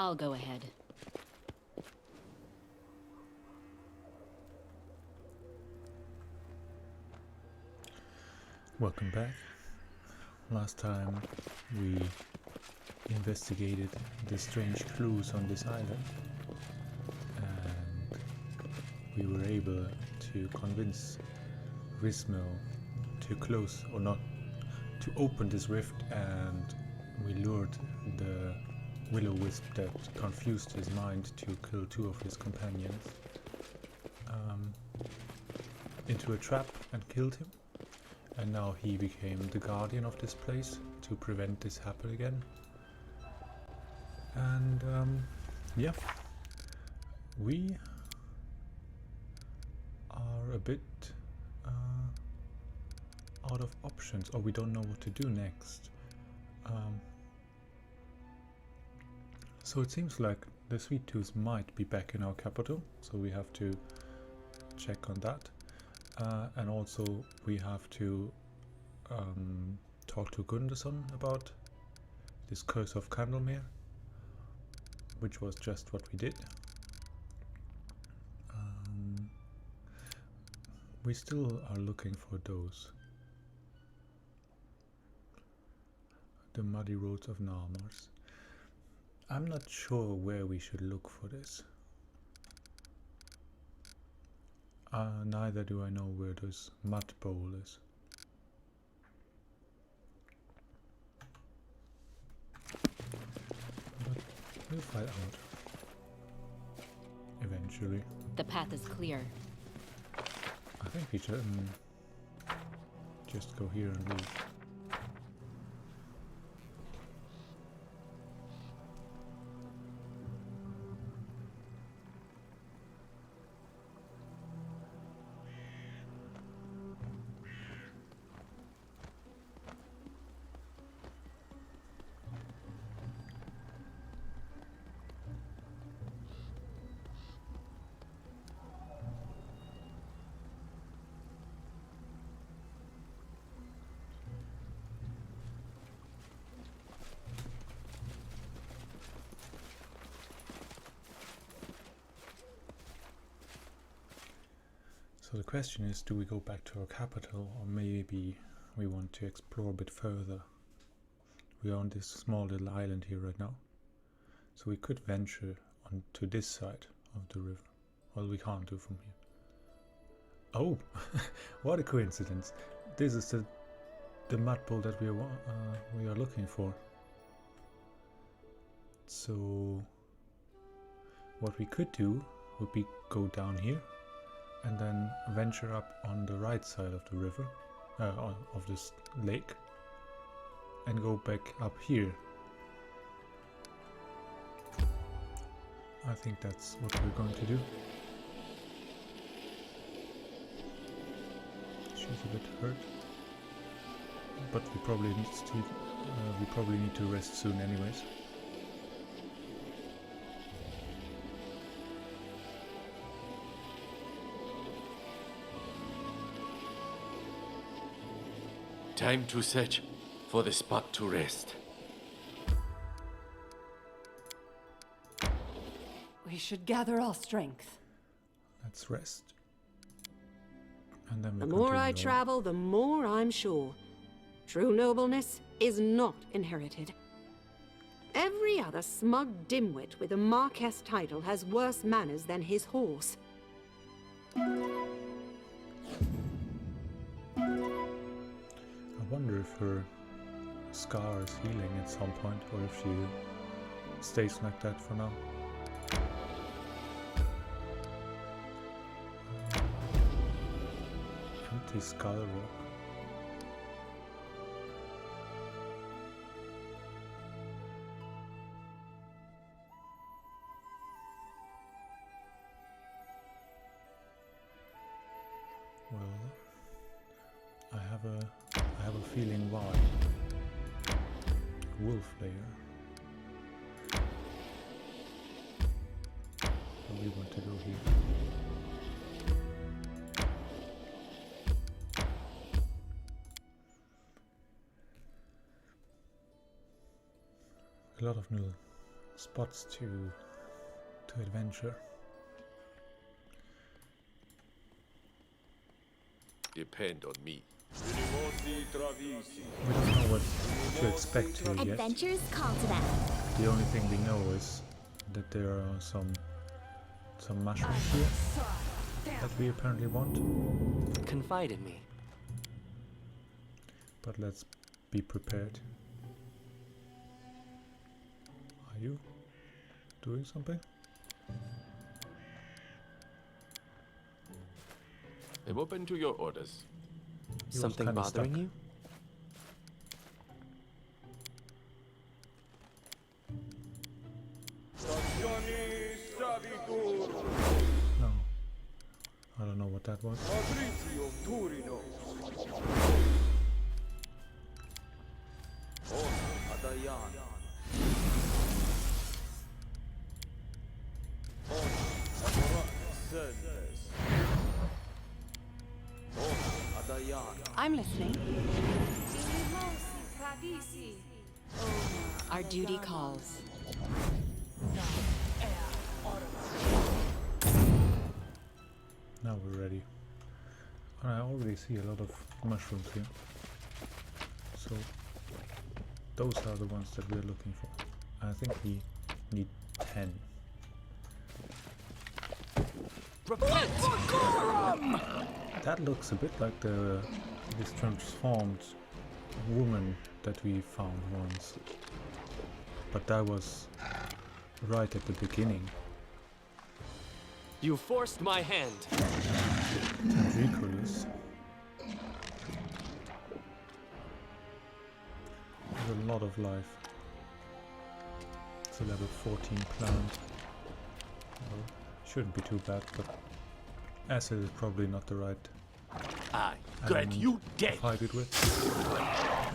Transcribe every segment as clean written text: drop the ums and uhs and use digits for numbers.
I'll go ahead. Welcome back. Last time we investigated the strange clues on this island, and we were able to convince Rismo to close, or not, to open this rift, and we lured the will-o-wisp that confused his mind to kill two of his companions into a trap and killed him. And now he became the guardian of this place to prevent this happen again. And yeah, we are a bit out of options, or we don't know what to do next. So it seems like the Sweet Tooth might be back in our capital, so we have to check on that. And also we have to talk to Gunderson about this curse of Candlemere, which was just what we did. We still are looking for those. The muddy roads of Narmars. I'm not sure where we should look for this. Neither do I know where this mud bowl is. But we'll find out. Eventually. The path is clear. I think we should just go here and leave. So the question is, do we go back to our capital, or maybe we want to explore a bit further? We are on this small little island here right now, so we could venture onto this side of the river. Well, we can't do from here. Oh, what a coincidence! This is the mud bowl that we are looking for. So what we could do would be go down here and then venture up on the right side of the river, of this lake, and go back up here. I think that's what we're going to do. She's a bit hurt, but we probably need to rest soon, anyways. Time to search for the spot to rest. We should gather our strength. Let's rest. And then The we'll more I continue on. travel, the more I'm sure. True nobleness is not inherited. Every other smug dimwit with a Marquess title has worse manners than his horse. I wonder if her scar is healing at some point, or if she stays like that for now. Empty skull rock. Well, I have a feeling why. Wolf layer. We want to go here. A lot of new spots to adventure. Depend on me. We don't know what to expect here yet. Adventures call to them. The only thing we know is that there are some mushrooms here that we apparently want. Confide in me. But let's be prepared. Are you doing something? I'm open to your orders. He was Something kinda bothering stuck. you? No. I don't know what that was. I'm listening. Our duty calls. Now we're ready. I already see a lot of mushrooms here. So those are the ones that we're looking for. I think we need 10. That looks a bit like this transformed woman that we found once. But that was right at the beginning. You forced my hand. Ridiculous. There's a lot of life. It's a level 14 plant. Well, shouldn't be too bad, but acid is probably not the right I element got you to dead. fight it with.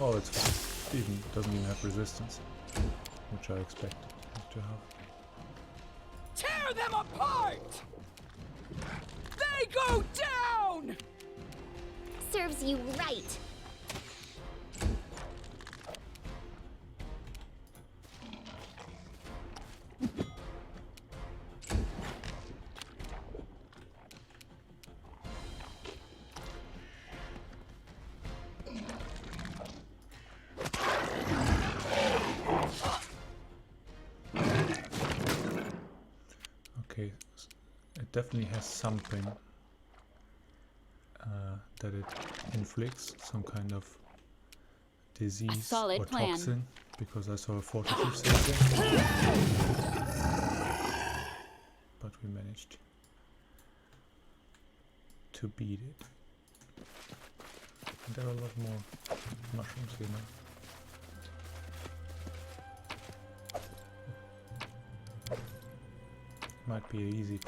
Oh, it's fine. Doesn't even have resistance, which I expected it to have. Tear them apart! They go down! Serves you right. Okay, it definitely has something that it inflicts, some kind of disease solid or plan. toxin, because I saw a fortitude save there. But we managed to beat it. And there are a lot more mushrooms here now. Might be an easy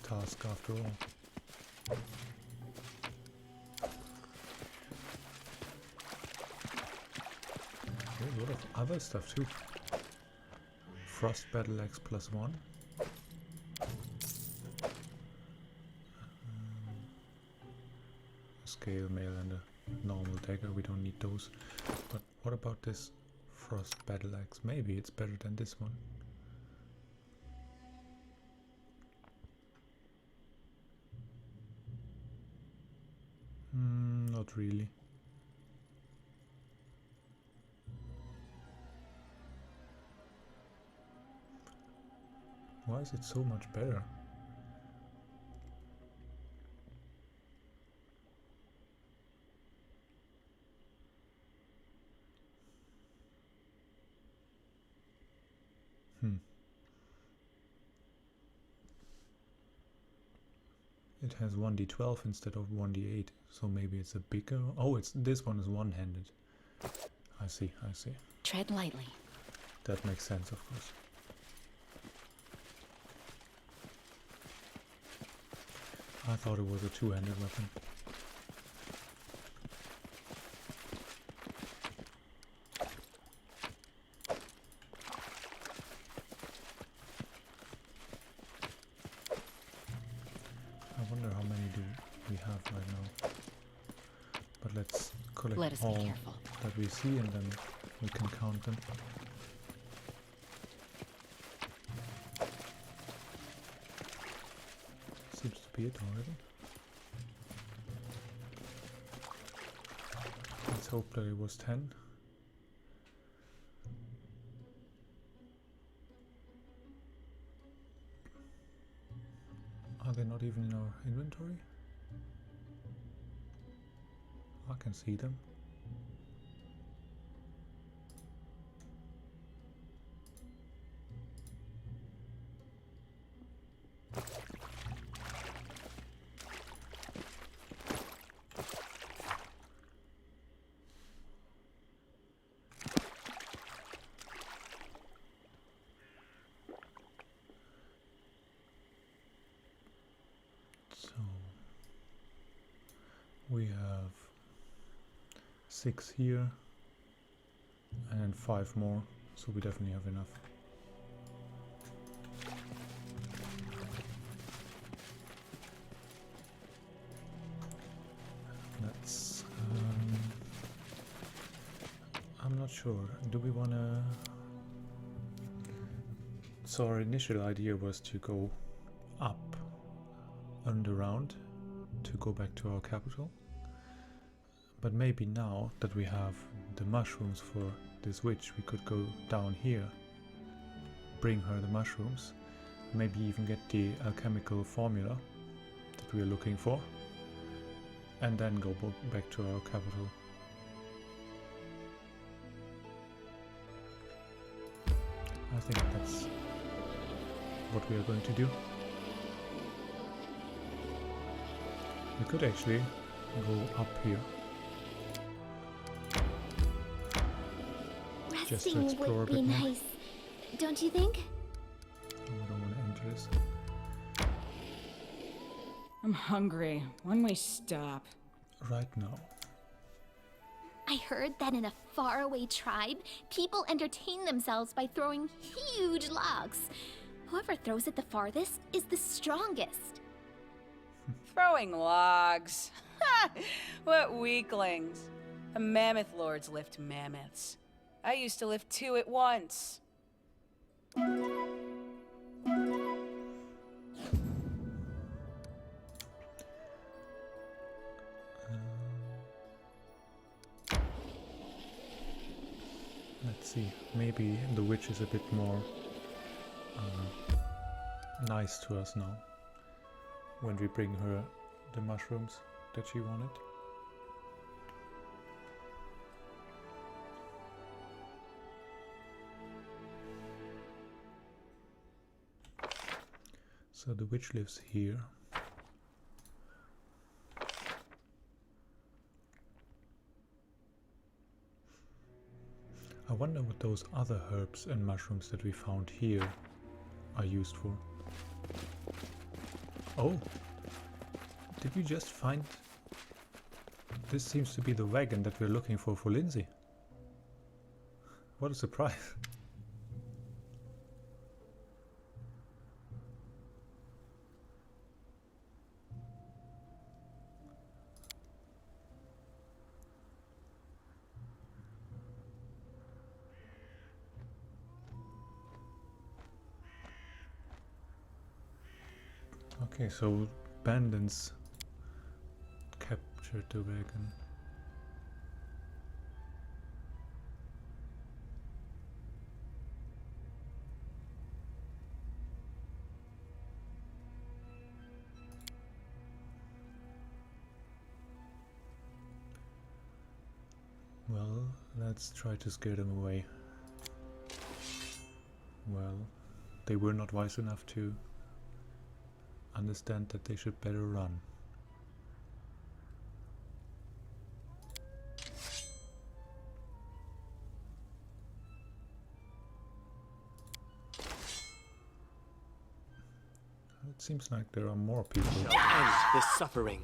task after all. There's a lot of other stuff too. Frost Battle Axe +1. Scale mail and a normal dagger, we don't need those. But what about this Frost Battle Axe? Maybe it's better than this one. Not really. Why is it so much better? It has 1d12 instead of 1d8, so maybe it's a bigger... Oh, this one is one-handed. I see. Tread lightly. That makes sense, of course. I thought it was a two-handed weapon. I wonder how many do we have right now. But let's collect Let us be all careful. that we see and then we can count them. be it already. Let's hope that it was 10. Are they not even in our inventory? I can see them. So we have 6 here and then 5 more, so we definitely have enough. That's I'm not sure. Do we wanna... So our initial idea was to go up and around to go back to our capital. But maybe now that we have the mushrooms for this witch, we could go down here, bring her the mushrooms, maybe even get the alchemical formula that we are looking for, and then go back to our capital. I think that's what we are going to do. We could actually go up here. Just to Resting explore would a be bit more. nice, don't you think? Oh, I don't want to enter this. I'm hungry. When we stop? Right now. I heard that in a faraway tribe, people entertain themselves by throwing huge logs. Whoever throws it the farthest is the strongest. Throwing logs. Ha! What weaklings. The mammoth lords lift mammoths. I used to lift 2 at once. Let's see. Maybe the witch is a bit more nice to us now when we bring her the mushrooms that she wanted. So the witch lives here. I wonder what those other herbs and mushrooms that we found here are used for. Oh! Did we just find... This seems to be the wagon that we're looking for Lindsay. What a surprise. Okay, so bandits captured the wagon. Well, let's try to scare them away. Well, they were not wise enough to understand that they should better run. It seems like there are more people. Shall end this suffering.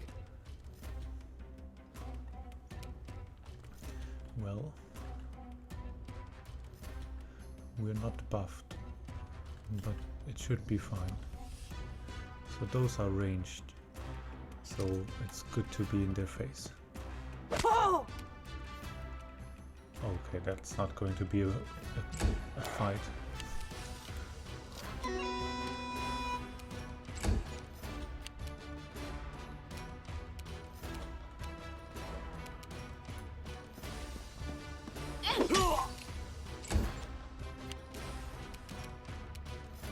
Well, we're not buffed, but it should be fine. So those are ranged, so it's good to be in their face. Oh! Okay, that's not going to be a fight.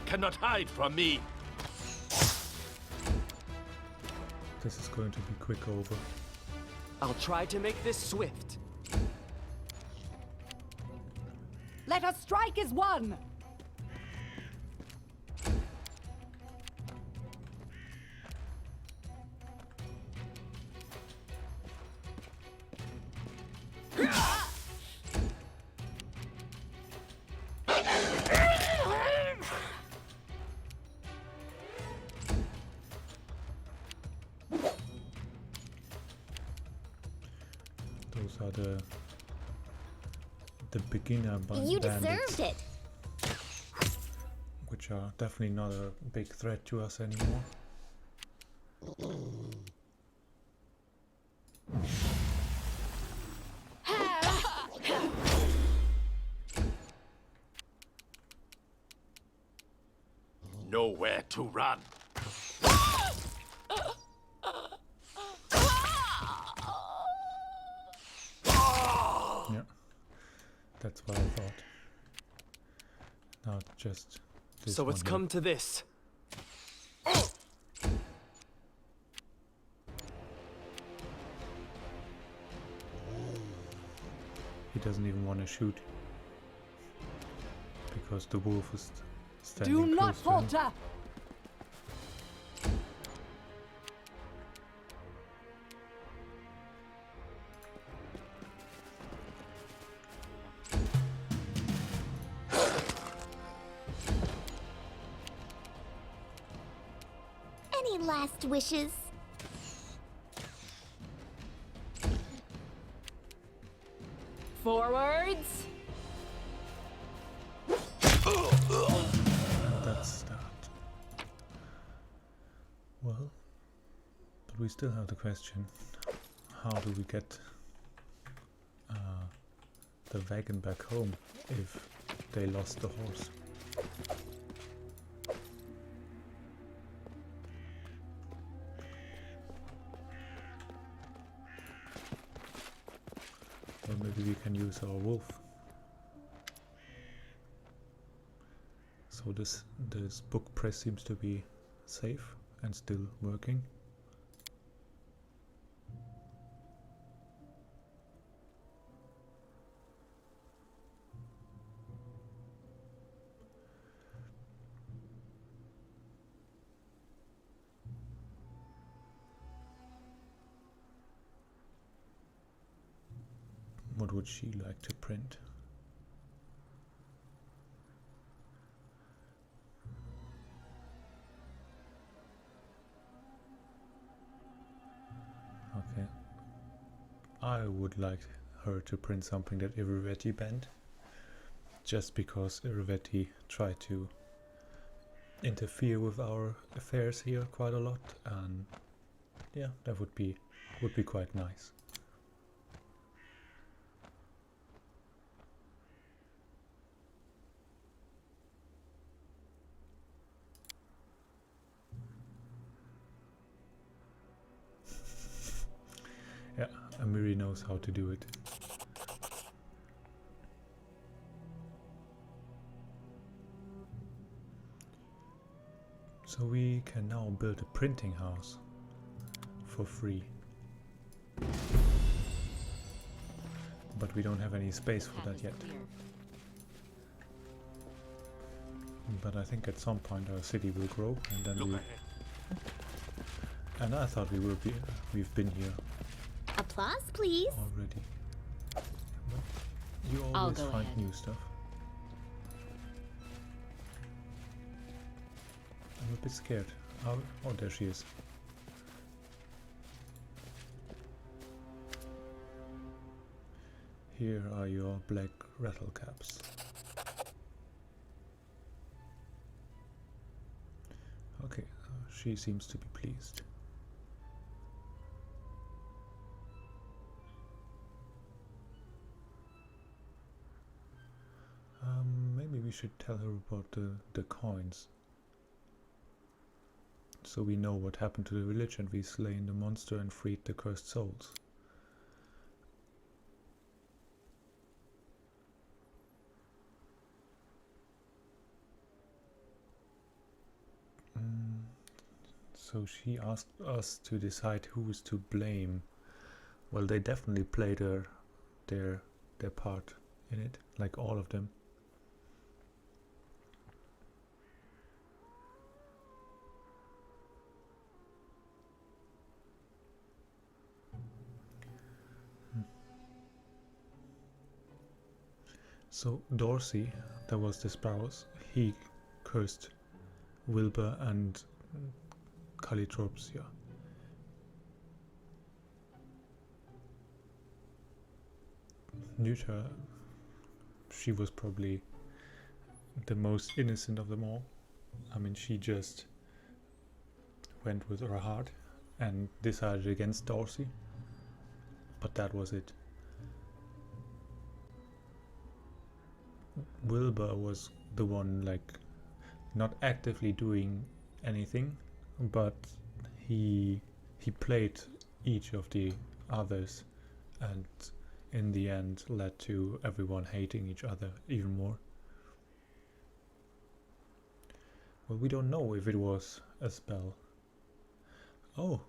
Cannot hide from me. This is going to be quick over. I'll try to make this swift. Let us strike as one! Those are the beginner You bandits, deserved it. which are definitely not a big threat to us anymore. Nowhere to run. Yeah, that's what I thought. Not just this So one it's here. come to this. He doesn't even want to shoot because the wolf is standing Do not close to him. falter! Any last wishes? Forwards! That's that. Well, but we still have the question: how do we get the wagon back home if they lost the horse? Or maybe we can use our wolf. So this book press seems to be safe and still working. What would she like to print? Okay. I would like her to print something that Irivetti banned, just because Irivetti tried to interfere with our affairs here quite a lot, and yeah, that would be quite nice. Yeah, Amiri knows how to do it. So we can now build a printing house for free. But we don't have any space for that yet. But I think at some point our city will grow, and then Look we... ahead. And I thought we've been here Applause, please. already. But you I'll always go find ahead. new stuff. I'm a bit scared. Oh, there she is. Here are your black rattle caps. Okay, she seems to be pleased. Maybe we should tell her about the coins. So we know what happened to the village and we slain the monster and freed the cursed souls. So she asked us to decide who is to blame. Well, they definitely played their part in it, like all of them. So Dorsey, that was the Sparrows, he cursed Wilbur and Calitropsia. Nuta, she was probably the most innocent of them all. I mean, she just went with her heart and decided against Dorsey, but that was it. Wilbur was the one, like, not actively doing anything, but he played each of the others, and in the end led to everyone hating each other even more. Well, we don't know if it was a spell. Oh,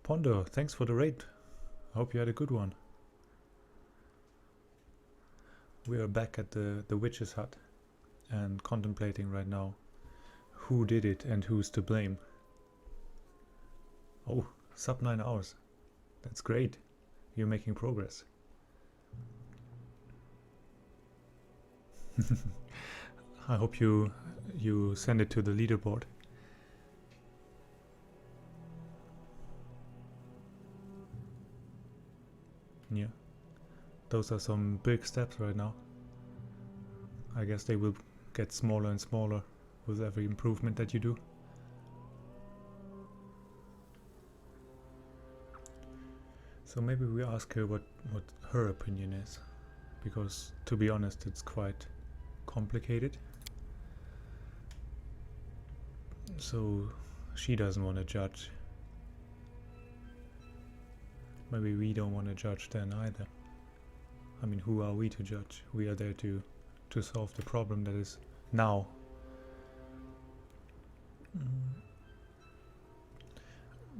Pondo, thanks for the raid. I hope you had a good one. We are back at the witch's hut and contemplating right now who did it and who's to blame. Oh, sub 9 hours. That's great. You're making progress. I hope you send it to the leaderboard. Yeah. Those are some big steps right now. I guess they will get smaller and smaller with every improvement that you do. So maybe we ask her what her opinion is, because to be honest it's quite complicated. So she doesn't want to judge. Maybe we don't want to judge then either. I mean, who are we to judge? We are there to solve the problem that is now.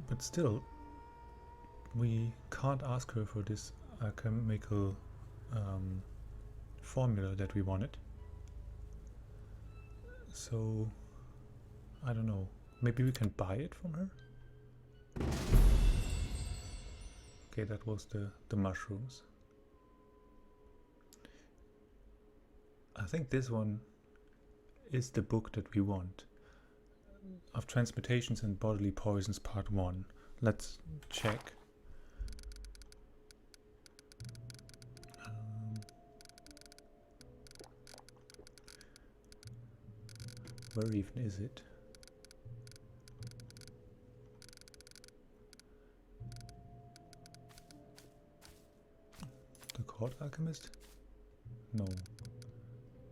But still, we can't ask her for this alchemical formula that we wanted. So, I don't know. Maybe we can buy it from her? Okay, that was the mushrooms. I think this one is the book that we want. Of Transmutations and Bodily Poisons Part 1. Let's check. Where even is it? The Court Alchemist? No.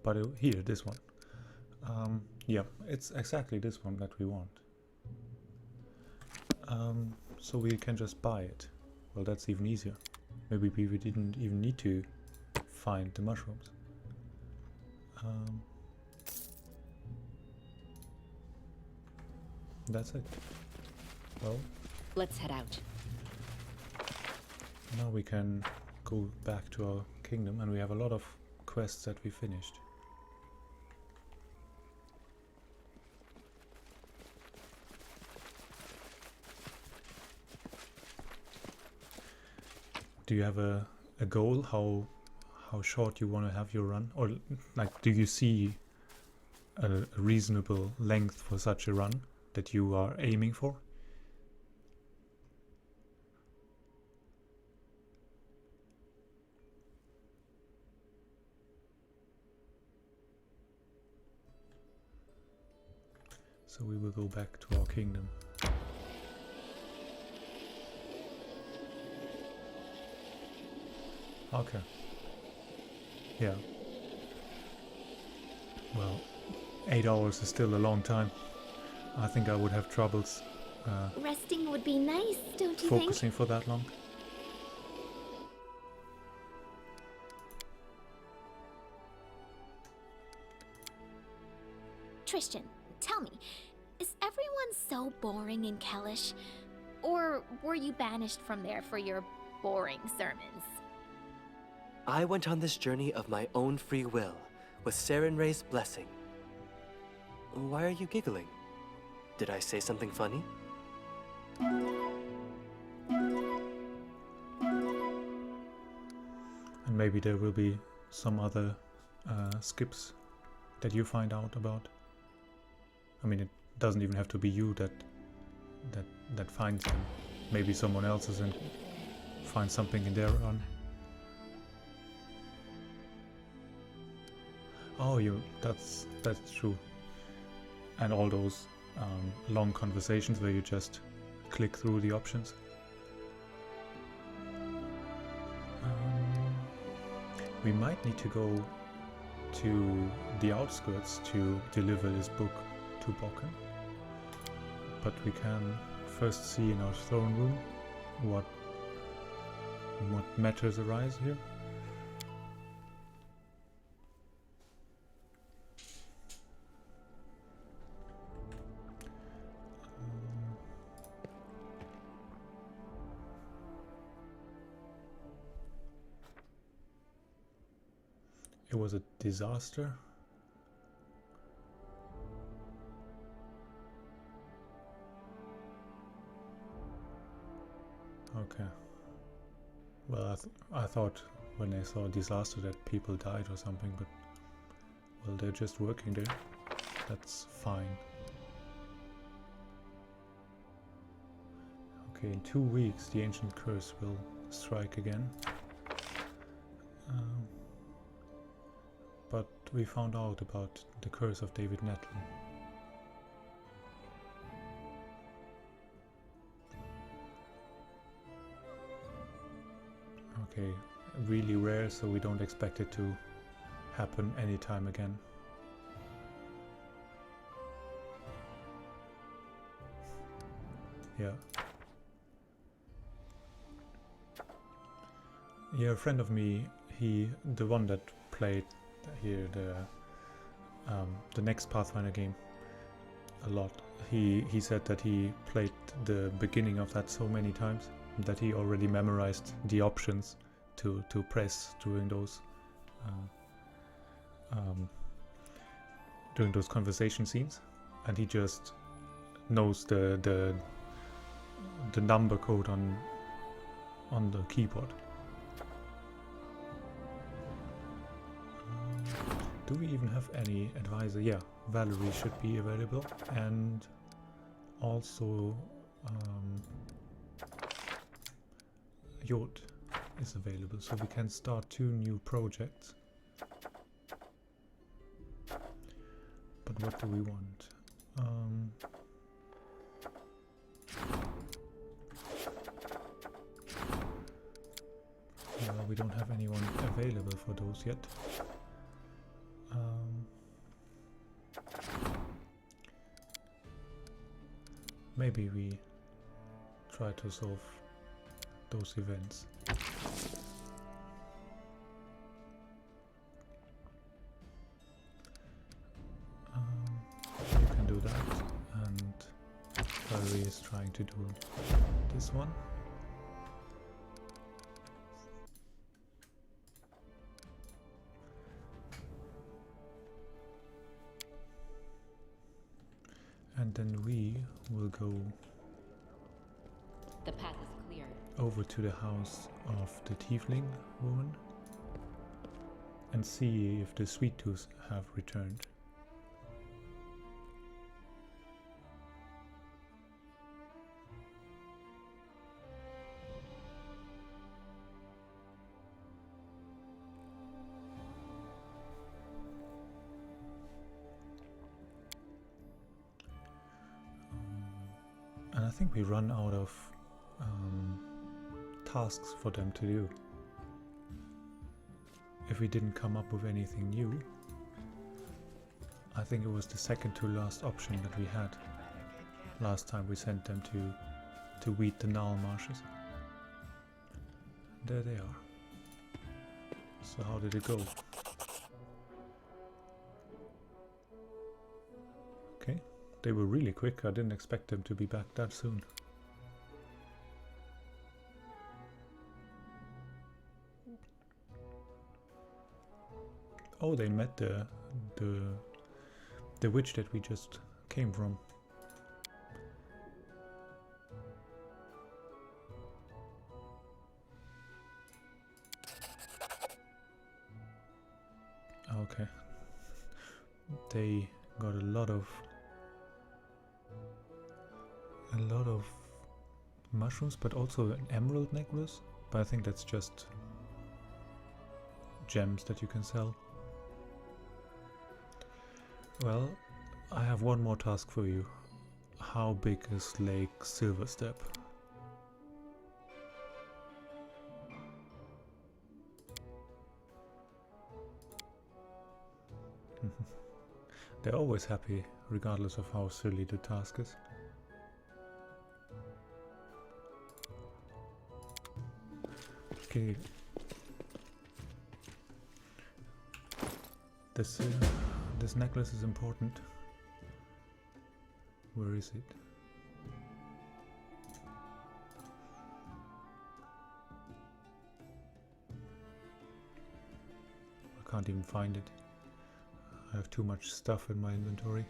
But here, this one. Yeah, it's exactly this one that we want. So we can just buy it. Well, that's even easier. Maybe we didn't even need to find the mushrooms. That's it. Well, let's head out. now we can go back to our kingdom, and we have a lot of quests that we finished. Do you have a goal how short you want to have your run, or like do you see a reasonable length for such a run that you are aiming for? So we will go back to our kingdom. Okay. Yeah. Well, 8 hours is still a long time. I think I would have troubles Resting would be nice, don't you think? focusing for that long. Tristan, tell me, Is everyone so boring in Kellish? Or were you banished from there for your boring sermons? I went on this journey of my own free will, with Sarenrae's blessing. Why are you giggling? Did I say something funny? And maybe there will be some other skips that you find out about. I mean, it doesn't even have to be you that finds them. Maybe someone else is and finds something in their run. Oh, that's true. And all those long conversations where you just click through the options. We might need to go to the outskirts to deliver this book to Bokken. But we can first see in our throne room what matters arise here. It was a disaster. Okay. Well, I thought when I saw disaster that people died or something, but well, they're just working there. That's fine. Okay, in 2 weeks the ancient curse will strike again. But we found out about the curse of David Netlin. Okay, really rare, so we don't expect it to happen anytime again. Yeah. Yeah, a friend of me, the one that played here the next Pathfinder game a lot, he said that he played the beginning of that so many times that he already memorized the options to press during those conversation scenes, and he just knows the number code on the keyboard. Do we even have any advisor? Yeah, Valerie should be available, and also Jod is available, so we can start 2 new projects. But what do we want? Well, we don't have anyone available for those yet. Maybe we try to solve those events. You can do that, and Valerie is trying to do this one. And then we will go The path is clear. over to the house of the tiefling woman and see if the sweet tooths have returned. And I think we run out of tasks for them to do. If we didn't come up with anything new, I think it was the second to last option that we had last time we sent them to weed the Null marshes. There they are. So how did it go? Okay, They were really quick. I didn't expect them to be back that soon. Oh, they met the witch that we just came from. Okay. They got a lot of mushrooms, but also an emerald necklace. But I think that's just gems that you can sell. Well, I have one more task for you. How big is Lake Silverstep? They're always happy, regardless of how silly the task is. Okay. This necklace is important. Where is it? I can't even find it. I have too much stuff in my inventory.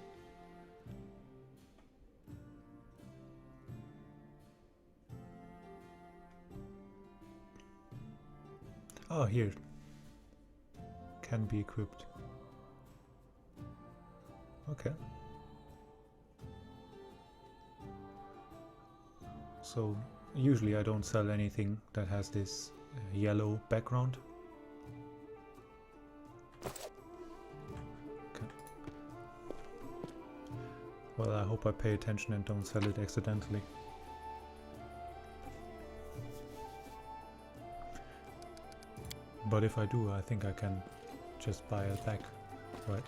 Oh, here. Can be equipped. Okay. So, usually I don't sell anything that has this yellow background. Okay. Well, I hope I pay attention and don't sell it accidentally. But if I do, I think I can just buy it back, right?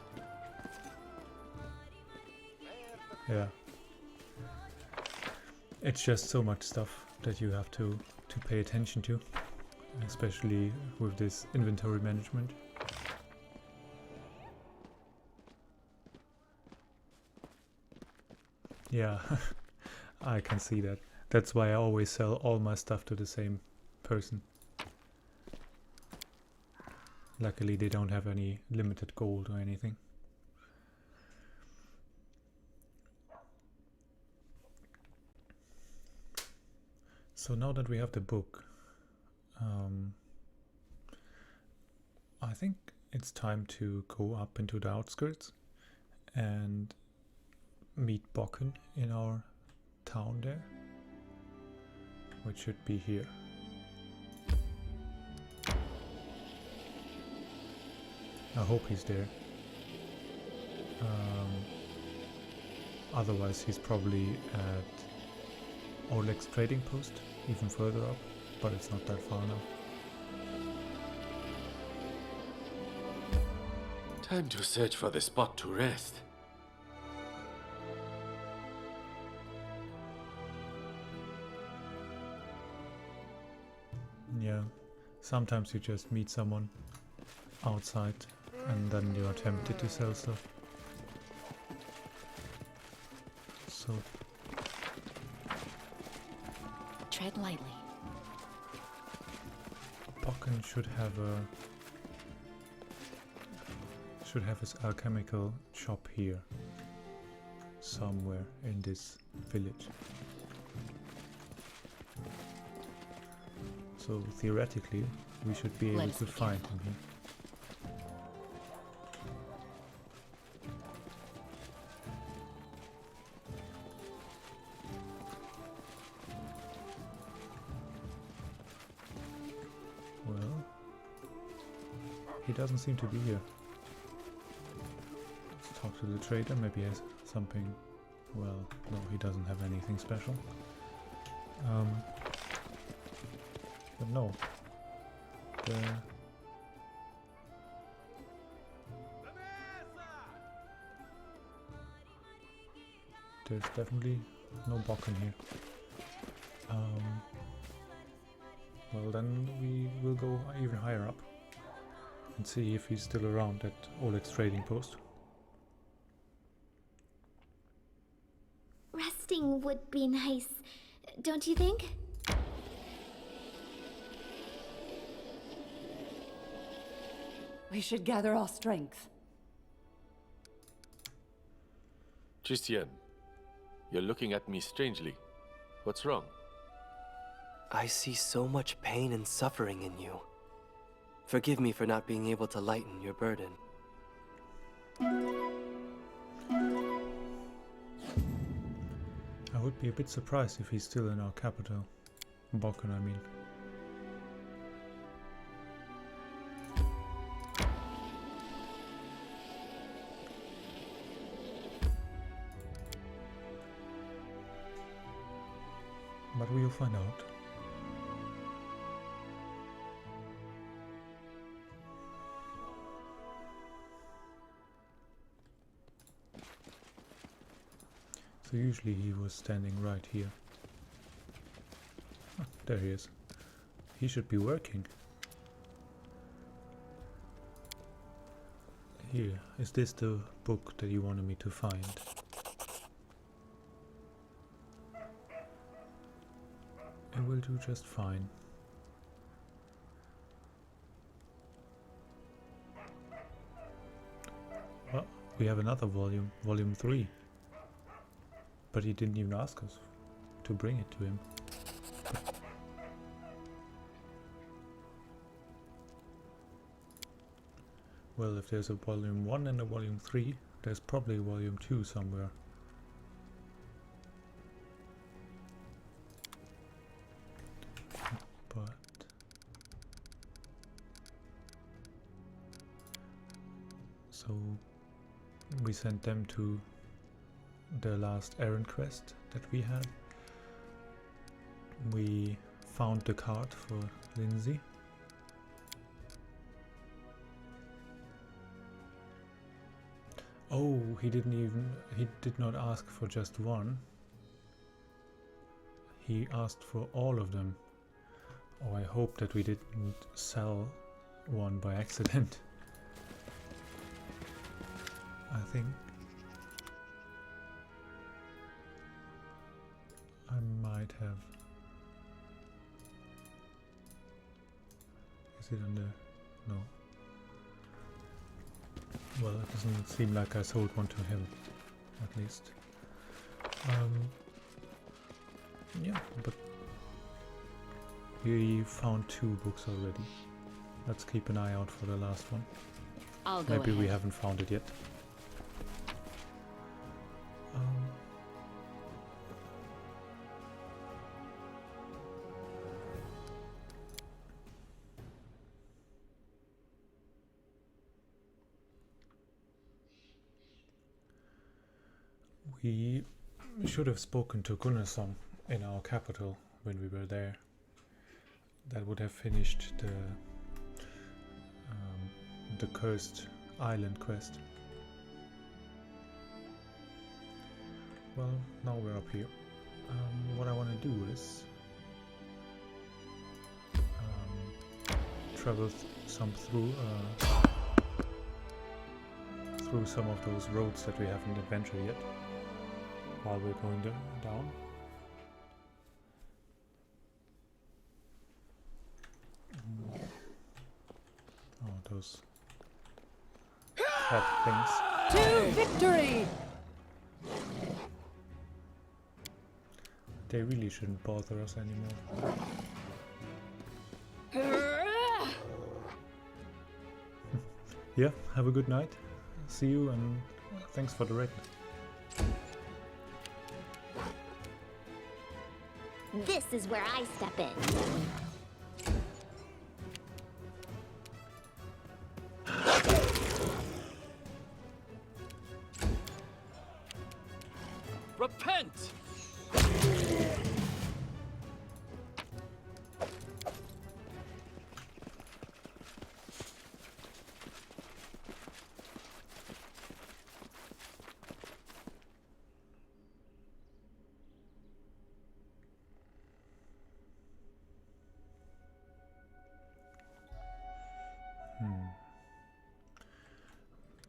Yeah. It's just so much stuff that you have to pay attention to, especially with this inventory management. Yeah, I can see that. That's why I always sell all my stuff to the same person. Luckily they don't have any limited gold or anything. So now that we have the book, I think it's time to go up into the outskirts and meet Bokken in our town there, which should be here. I hope he's there. Otherwise he's probably at Oleg's trading post, even further up, but it's not that far now. Time to search for the spot to rest. Yeah, sometimes you just meet someone outside and then you're tempted to sell stuff. So Tread lightly. Bokken should have his alchemical shop here, somewhere in this village. So theoretically, we should be able to find him here. Well, he doesn't seem to be here. Let's talk to the trader, maybe he has something. Well, no, he doesn't have anything special. But no. There's definitely no Bokken here. Well, then we will go even higher up and see if he's still around at Oleg's trading post. Leaving would be nice, don't you think? We should gather our strength. Christian, you're looking at me strangely. What's wrong? I see so much pain and suffering in you. Forgive me for not being able to lighten your burden. I would be a bit surprised if he's still in our capital. Bokken, I mean. But we'll find out. So usually he was standing right here. Oh, there he is. He should be working. Here, is this the book that you wanted me to find? It will do just fine. Well, we have another volume, volume 3. But he didn't even ask us to bring it to him. Well, if there's a volume 1 and a volume 3, there's probably a volume 2 somewhere. But so we sent them to the last errand quest that we had. We found the card for Lindsay. Oh, he did not ask for just one. He asked for all of them. Oh, I hope that we didn't sell one by accident. I think I might have. Is it on the... no. Well, it doesn't seem like I sold one to him, at least. Yeah, but we found 2 books already. Let's keep an eye out for the last one. I'll go Maybe ahead. we haven't found it yet. We should have spoken to Gunnarsson in our capital when we were there. That would have finished the cursed island quest. Well, now we're up here. What I want to do is travel through some of those roads that we haven't adventured yet while we're going down. Oh, those head things. To victory! They really shouldn't bother us anymore. Yeah, have a good night. See you and thanks for the raid. This is where I step in. Repent!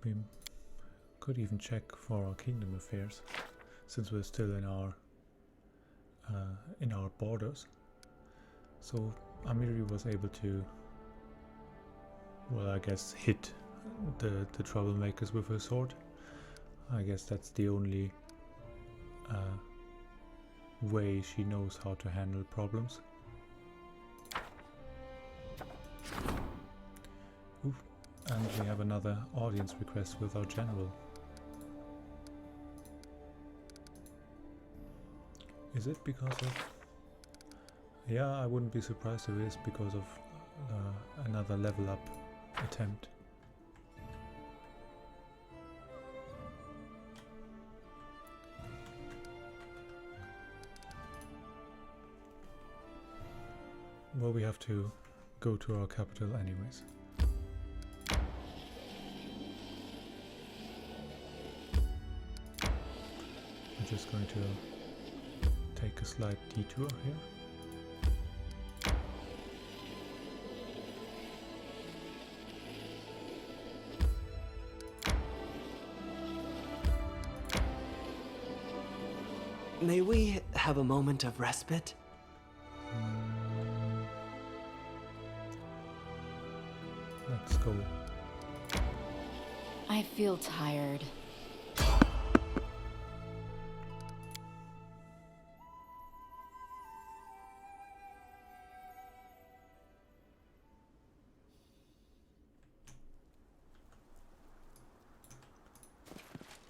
We could even check for our kingdom affairs, since we're still in our in our borders. So Amiri was able to, well, I guess, hit the troublemakers with her sword. I guess that's the only way she knows how to handle problems. Oof. And we have another audience request with our general. Is it because of... Yeah, I wouldn't be surprised if it is because of another level up attempt. Well, we have to go to our capital anyways. I'm just going to take a slight detour here. May we have a moment of respite? Let's go. I feel tired.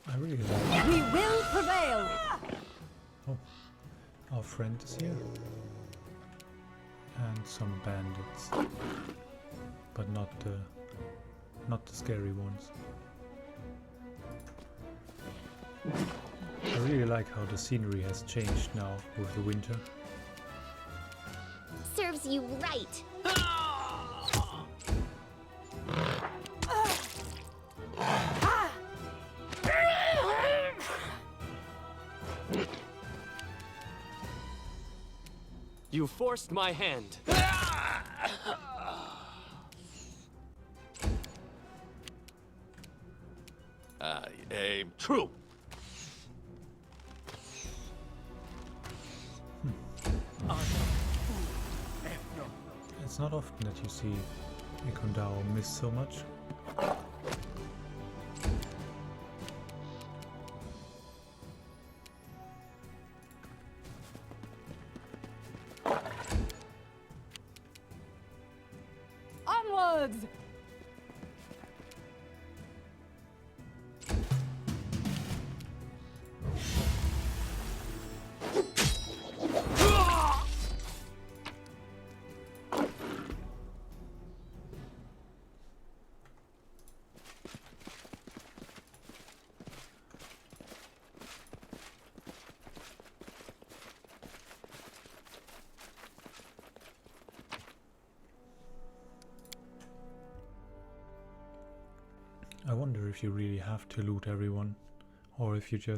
I really like... We will prevail! Oh, our friend is here. And some bandits. But not the scary ones. I really like how the scenery has changed now with the winter. Serves you right. You forced my hand. I aim true. It's not often that you see Ikondao miss so much. Onwards! I wonder if you really have to loot everyone, or if it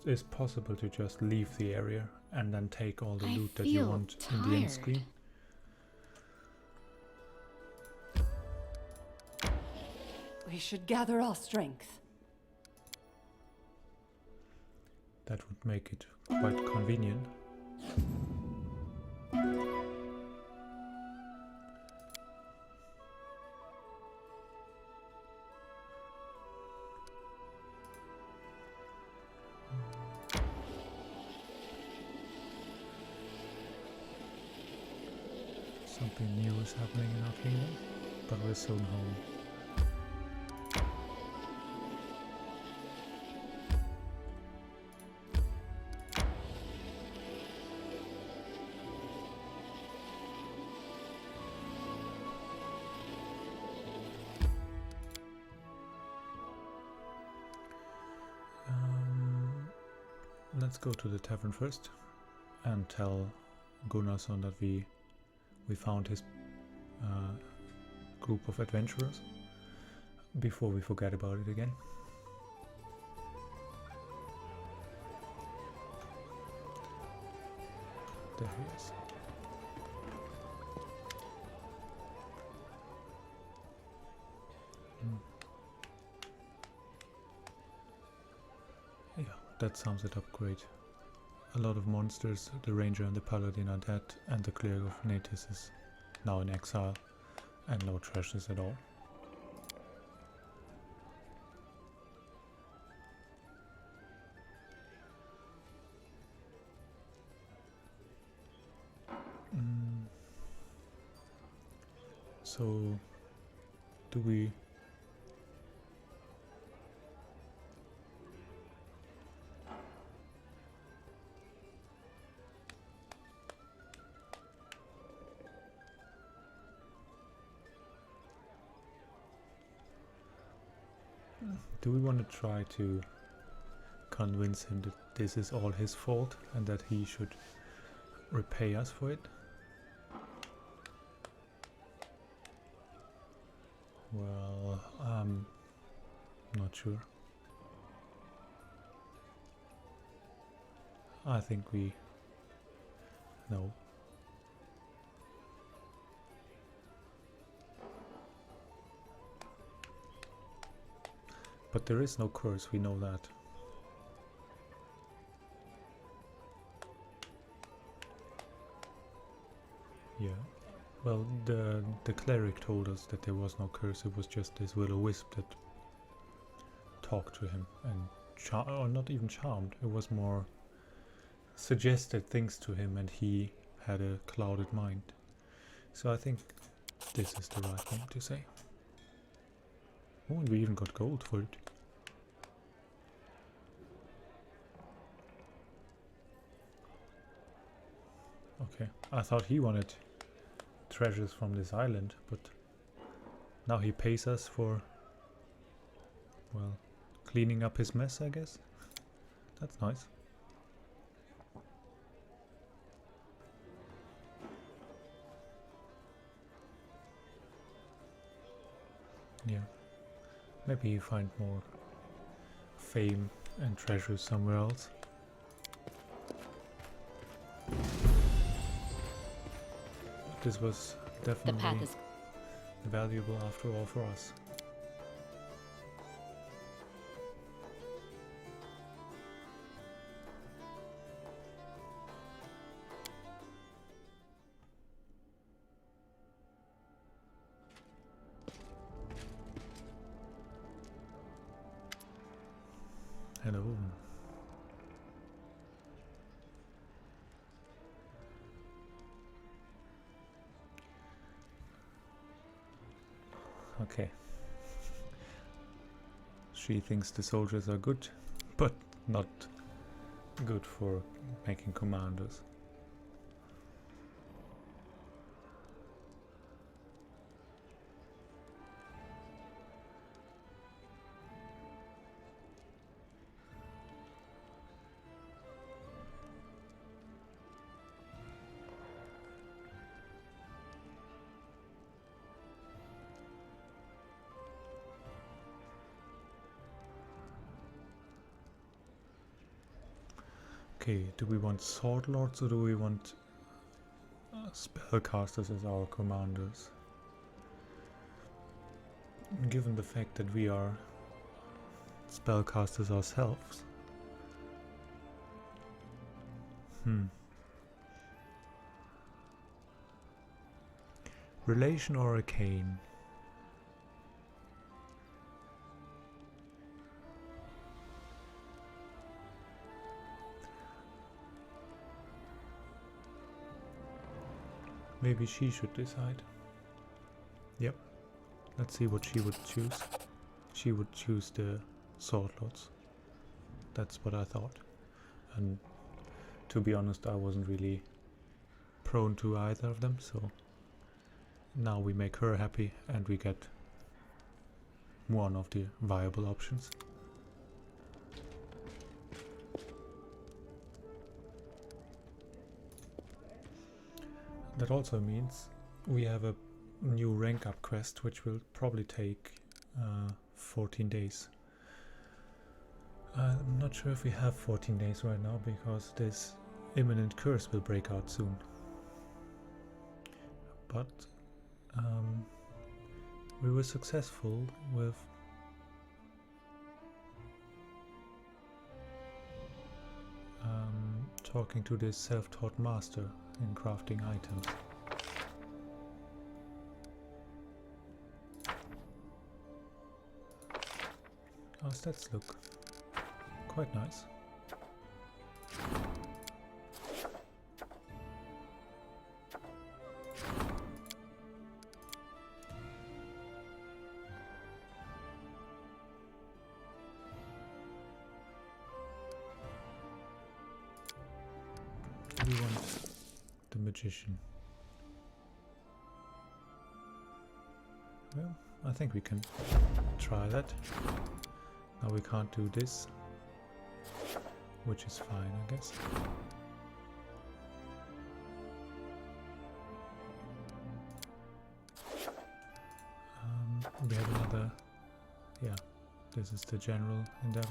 is possible to just leave the area and then take all the loot that you want in the end screen. We should gather our strength. That would make it quite convenient. Something new is happening in our kingdom, but we're soon home. Let's go to the tavern first and tell Gunnarsson that we found his group of adventurers before we forget about it again. There he is. Yeah, that sums it up great. a lot of monsters. The ranger and the paladin are dead, and the cleric of Natus is now in exile, and no treasures at all. So, do we... Do we want to try to convince him that this is all his fault and that he should repay us for it? Well, I'm not sure. I think we... No. But there is no curse, we know that. Yeah. Well, the cleric told us that there was no curse, it was just this will-o-wisp that talked to him and or not even charmed, it was more suggested things to him and he had a clouded mind. So I think this is the right thing to say. Oh, and we even got gold for it. Okay, I thought he wanted treasures from this island, but now he pays us for, well, cleaning up his mess, I guess. That's nice. Yeah, maybe you find more fame and treasures somewhere else. This was definitely valuable after all for us. Hello. Okay. She thinks the soldiers are good, but not good for making commanders. Okay, do we want sword lords or do we want spellcasters as our commanders? Given the fact that we are spellcasters ourselves. Relation or arcane? Maybe she should decide. Yep. Let's see what she would choose. She would choose the sword lords. That's what I thought. And to be honest, I wasn't really prone to either of them, so now we make her happy and we get one of the viable options. That also means we have a new rank up quest, which will probably take 14 days. I'm not sure if we have 14 days right now, because this imminent curse will break out soon. But we were successful with talking to this self-taught master in crafting items. Our stats look quite nice. We want the magician. Well, I think we can try that. Now we can't do this, which is fine, I guess. We have another, yeah, this is the general endeavor.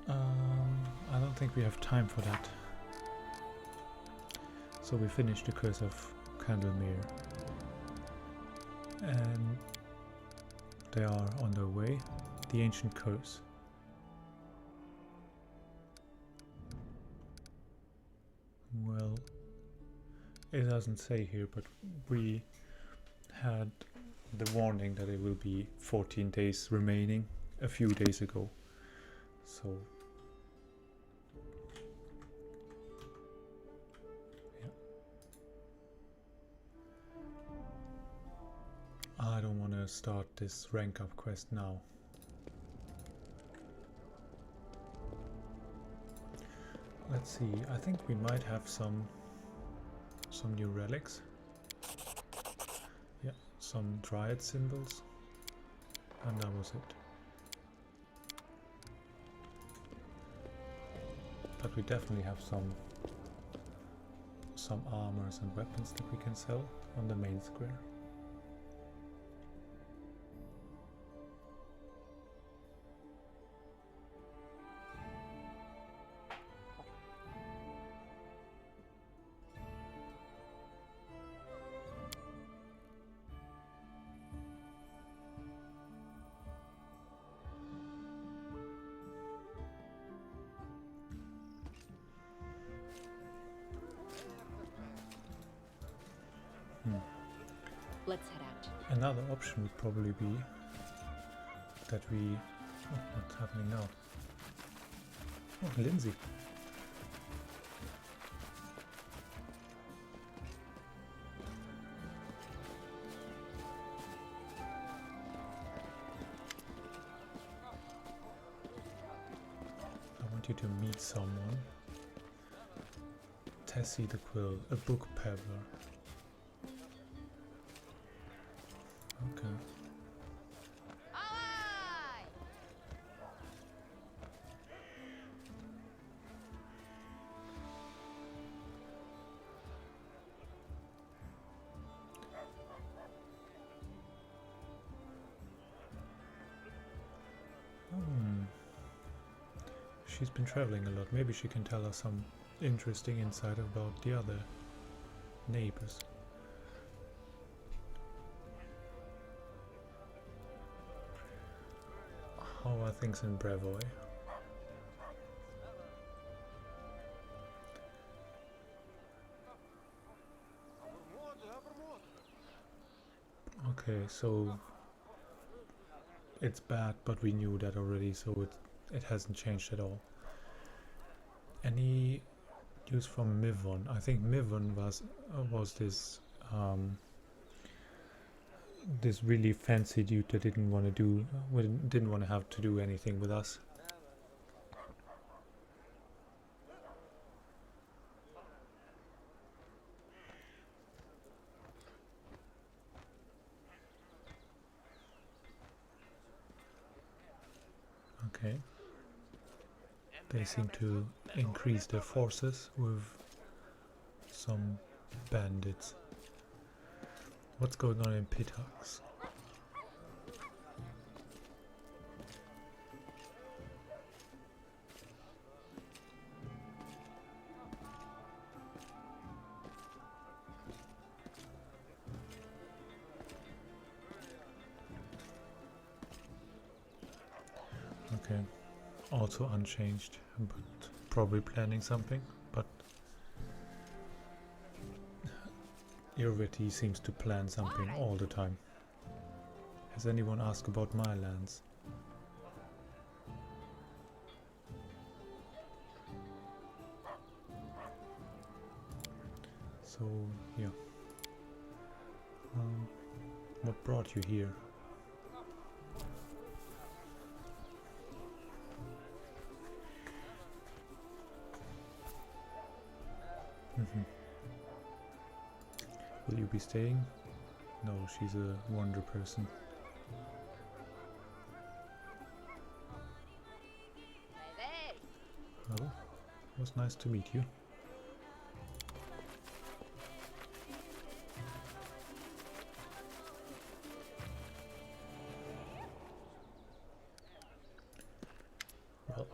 I don't think we have time for that. So we finished the Curse of Candlemere. And they are on their way. The Ancient Curse. Well, it doesn't say here, but we had the warning that it will be 14 days remaining a few days ago. So yeah. I don't want to start this rank up quest now. Let's see, I think we might have some new relics. Yeah, some Dryad symbols. And that was it. But we definitely have some armors and weapons that we can sell on the main square. Let's head out. Another option would probably be that we... Oh, what's happening now? Oh, Lindsay. I want you to meet someone. Tessie the Quill, a book peddler. Okay. She's been traveling a lot. Maybe she can tell us some interesting insight about the other neighbors. How are things in Brevoy? Okay, so it's bad, but we knew that already, so it hasn't changed at all. Any news from Mivon? I think Mivon was this this really fancy dude that didn't want to have to do anything with us. Okay. They seem to increase their forces with some bandits. What's going on in Pitax? Okay. also unchanged, but probably planning something. But Irviti seems to plan something all the time. Has anyone asked about my lands? So, yeah. What brought you here? Will you be staying? No, she's a wonder person. Well, it was nice to meet you. Well,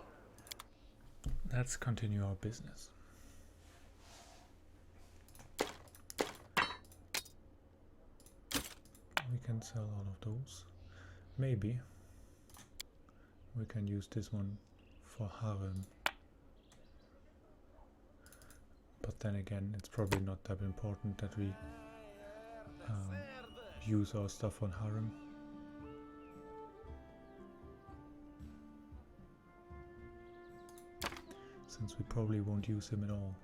let's continue our business. We can sell all of those. Maybe we can use this one for harem. But then again, it's probably not that important that we use our stuff on harem. Since we probably won't use him at all.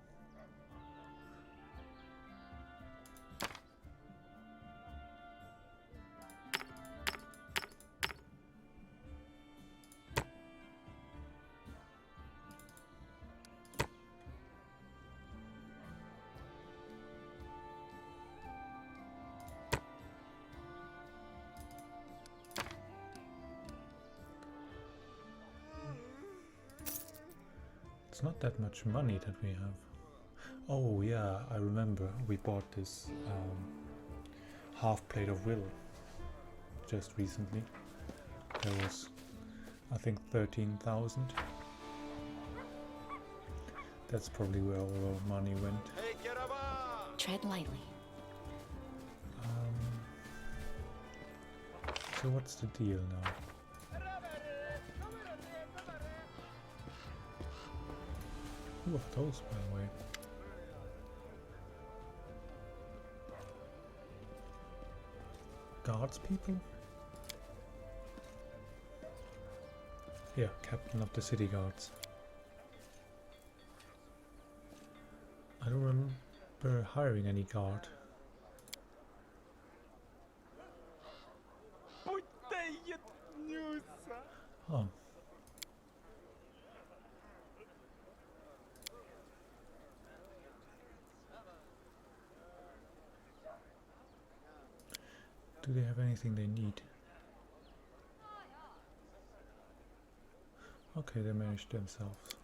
It's not that much money that we have. Oh yeah, I remember we bought this half plate of will just recently. There was, I think, 13,000. That's probably where all our money went. Tread lightly. So what's the deal now? Who are those, by the way? Guards people? Yeah, captain of the city guards. I don't remember hiring any guard. Oh. Do they have anything they need? Okay, they managed themselves.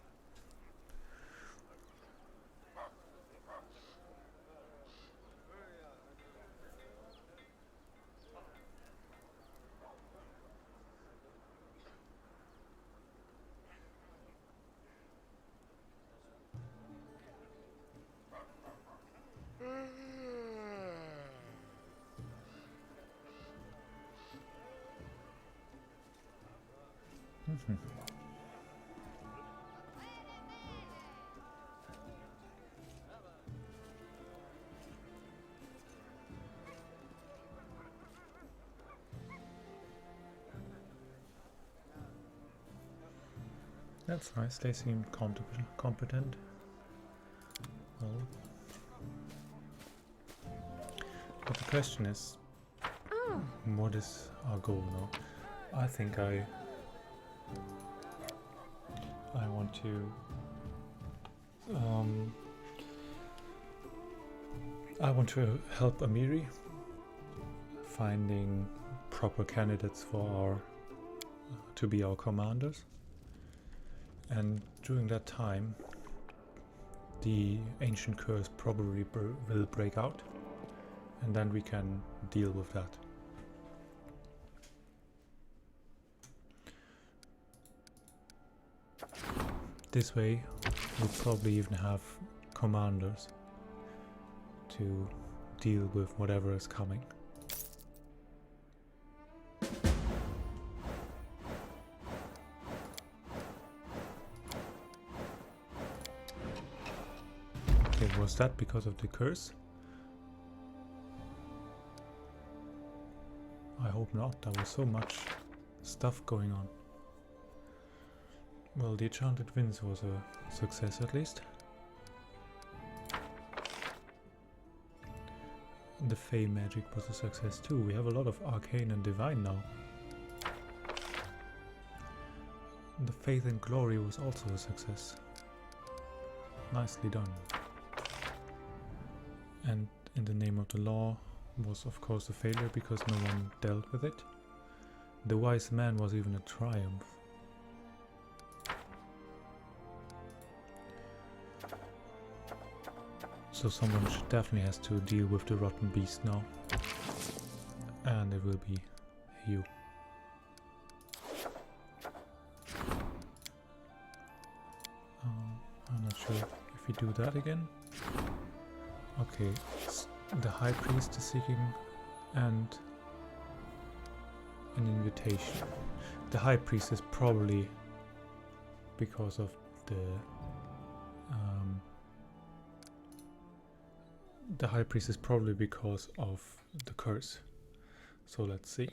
That's nice, they seem competent. Well, but the question is, what is our goal now? I think I want to help Amiri finding proper candidates for our to be our commanders, and during that time the ancient curse probably will break out, and then we can deal with that. This way we'll probably even have commanders to deal with whatever is coming. Was that because of the curse? I hope not. There was so much stuff going on. Well, the Enchanted Winds was a success at least. The Fey magic was a success too. We have a lot of Arcane and Divine now. The Faith and Glory was also a success. Nicely done. And In the Name of the Law was of course a failure because no one dealt with it. The Wise Man was even a triumph. So someone definitely has to deal with the Rotten Beast now. And it will be you. I'm not sure if we do that again. Okay, the High Priest is seeking and an invitation. The High Priest is probably because of the High Priest is probably because of the curse. So let's see.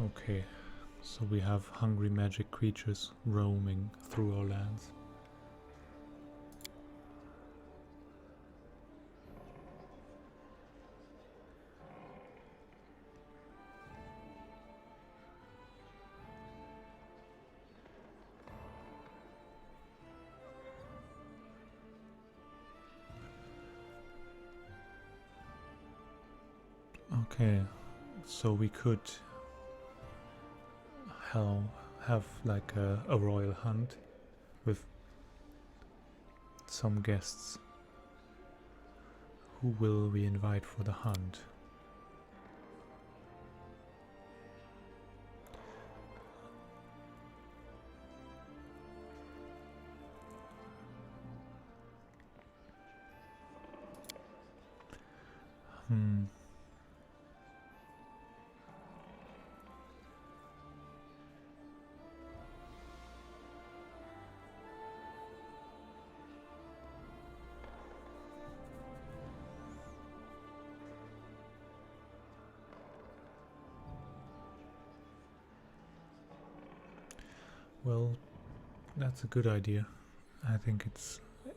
Okay, so we have hungry magic creatures roaming through our lands. Okay, so we could have like a royal hunt with some guests. Who will we invite for the hunt? Well, that's a good idea. I think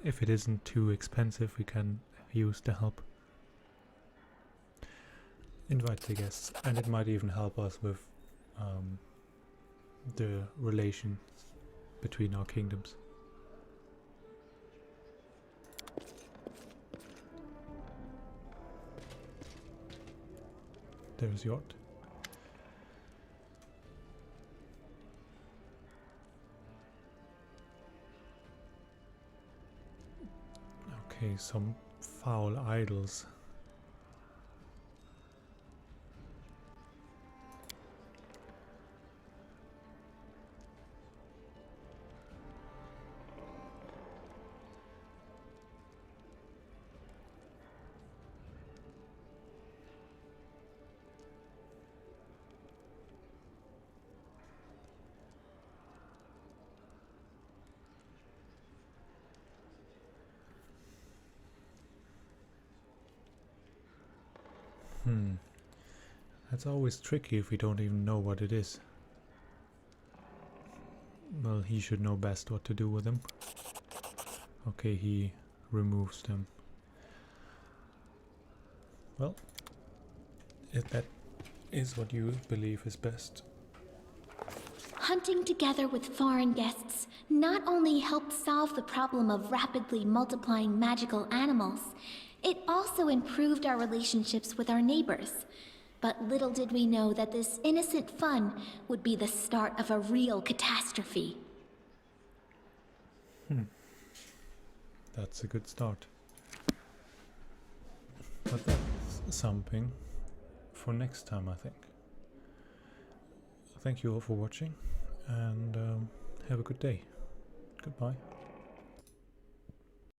if it isn't too expensive, we can use the help. Invite the guests, and it might even help us with the relations between our kingdoms. There's Yort. Okay, some foul idols. That's always tricky if we don't even know what it is. Well, he should know best what to do with them. Okay, he removes them. Well, if that is what you believe is best. Hunting together with foreign guests not only helped solve the problem of rapidly multiplying magical animals, it also improved our relationships with our neighbors. But little did we know that this innocent fun would be the start of a real catastrophe. That's a good start. But that's something for next time, I think. Thank you all for watching, and have a good day. Goodbye.